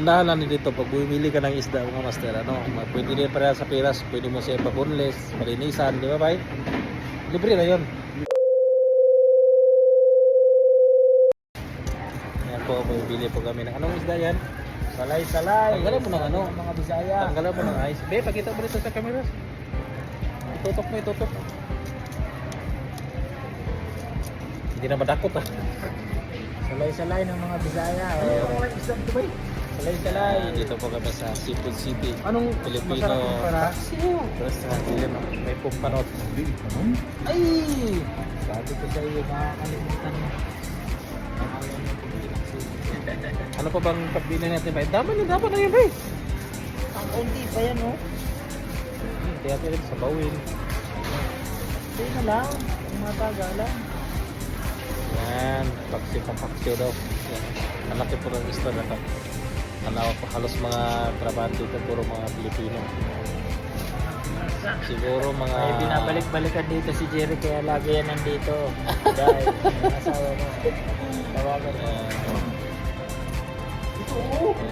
Andahan lang dito pag bumili ka ng isda mga master, ano, pwede rin para sa piras, pwede mo siya pa-boneless, palinisan, di ba bay? Libre na yun. Yan po, bumili po kami ng anong isda yan? Salay-salay. Tanggalan mo ng ano? Mga Bisaya. Tanggalan mo ng ice. Be, pakita mo dito sa camera. Itutok mo, itutok. Hindi na madakot ah. Salay-salay ng mga Bisaya. Salay-salay. Dito po kami sa Seafood City. Anong Filipino masarap yung para? restaurant. Yan, may pumpanot. Ay! Sabi ko sa iyo, makakalimutan mo. Ano pa bang pabili natin ba? Dapat na yun ba? Ang konti pa yan, oh. Kaya tayo sa bawin. Hindi na lang. Mataga lang. Yan, paksyo daw. Yan. Ang laki po ng isla na ito. Halos mga trabante ito, puro mga Pilipino. Siguro mga... Ay, binabalik-balikan dito si Jerry, kaya lagi yan nandito. Dahil, yung asawa mo. Tawagan mo.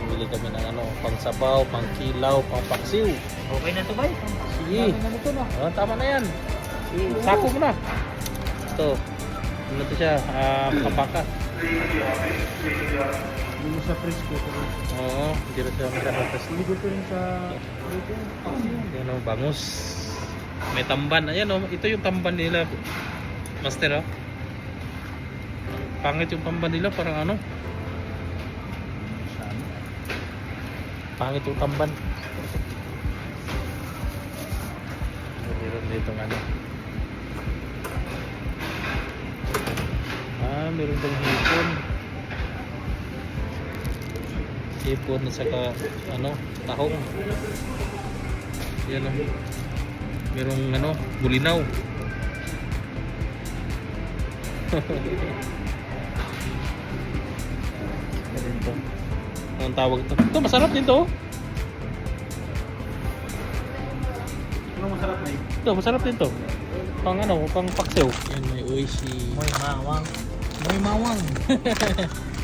Bili kami ng ano, pang sabaw, pang kilaw, pang paksiw. Okay na to, bay? Sige. Dami na nito, no? Tama na yan. Sako mo na. Ito. Ano to siya? Kapaka. Hindi mo sa frisco. Oo, hindi rin siya magkakatas. Hindi ko rin sa frisco. Yan o, bangus. May tamban. Ayan o, ito yung tamban nila. Master o. Pangit yung tamban nila, parang ano. Pangit yung tamban. Meron dito ano. Meron dong hipon. Hipon at saka ano, tahong. Yan o. Merong ano, bulinaw. Anong tawag ito? Ito, masarap din to. Ano masarap na Ito, masarap din to. Pang ano, pang paksiw. Yan, may oishi. Moy mawang. May mawang.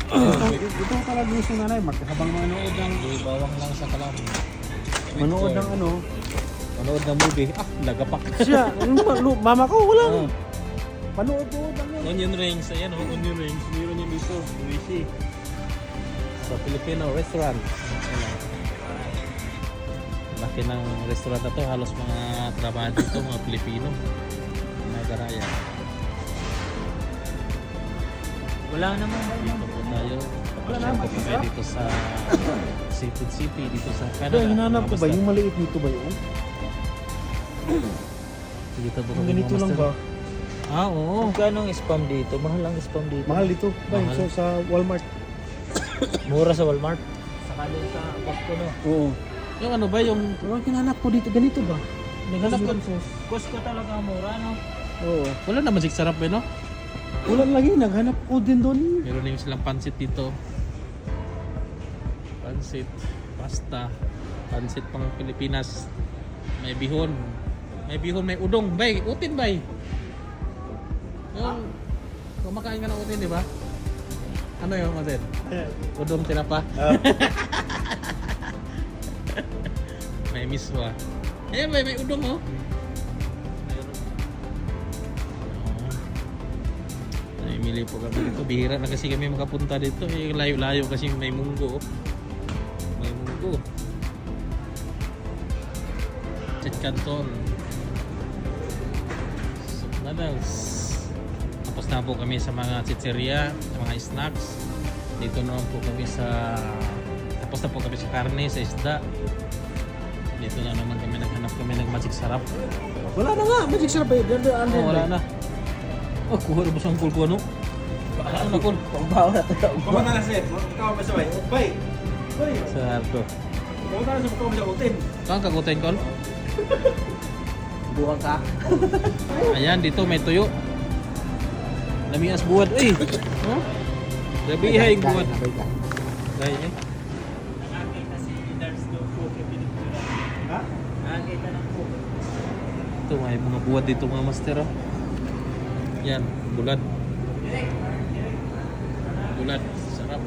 Ito talaga gusto nanay, habang manood ng... May bawang lang sa kalam. Manood ng ano? Manood ng movie. Lagapak. Siya, mama ko wala. Oh. Panood ko lang yan. Onion rings. Ayan o, onion rings. Meron yan dito. Oishi. Sa Filipino restaurant. Ayan. Laki ng restaurant na to. Halos mga trabaho dito, mga Pilipino. Nagaraya. Wala naman. Dito po tayo. Papasyal po kami dito sa Seafood City. Dito sa Ito, Canada. hinanap ko ba? Basta- Yung maliit nito ba yun? Dito po Yung kami, ganito mga lang master. ba? Oo. Magkano ang spam dito? Mahal ang spam dito. Mahal ito. Bay, Mahal. so sa Walmart. Mura sa Walmart. Saka din sa Costco, no? Oo. Yung ano ba, yung Pero hinanap ko dito, ganito ba? naghanap ko. Costco talaga ang mura, no? Oo. Wala na magic sarap ba, no? Wala lagi, naghanap ko din doon. Meron din silang pansit dito. Pansit, pasta, pansit pang Pilipinas. May bihon. May bihon, may udong. Bay, utin bay. Yung, kumakain ka ng utin, di ba? Ano yung utin? Udong tinapa. May miswa. Ayan, may udong, oh. Namimili po kami dito. Bihira na kasi kami makapunta dito. Eh, layo-layo kasi may munggo. May munggo. Chet Canton. Soup noodles. Tapos na po kami sa mga chicheria, sa mga snacks. Dito naman po kami sa... Tapos na po kami sa karne, sa isda. Dito na naman kami naghanap kami ng magic sarap. Wala na nga, magic sarap eh. Oh, wala na. Oh, kuha na ba siyang kulko ano? Ano na kul? Pangbawa na ito. Pamunta na sir, ikaw ba sabay? Bay! Bay! Sarto. Pamunta na sa pagkaw sa utin. Saan ka kutin kol? Buwang ka. Ayan, dito may tuyo. Lamias buwad. Eh! Huh? Gabihay buwad. Gay eh. Ha? Nakakita ng po. Ito may mga buwad dito mga master. Oh. Yan, bulad. Bulad, sarap.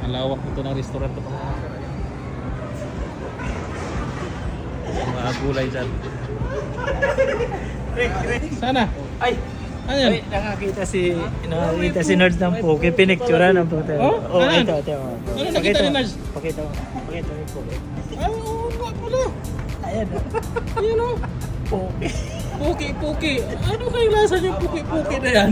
Ang lawak nito ng restaurant to. Mga gulay dyan. Sana? Ay! Ano yan? Ay, nakakita si Nerds ng Poke. Pinictura ng Poke. Oh? Oh, Ano yan? ito. Ano nakita ni Nerds? Pakita mo yung Poke. Ay, oo nga pala. Ayan. Ayan o. Poke. Puki. Ano kayong lasa yung puki-puki na yan?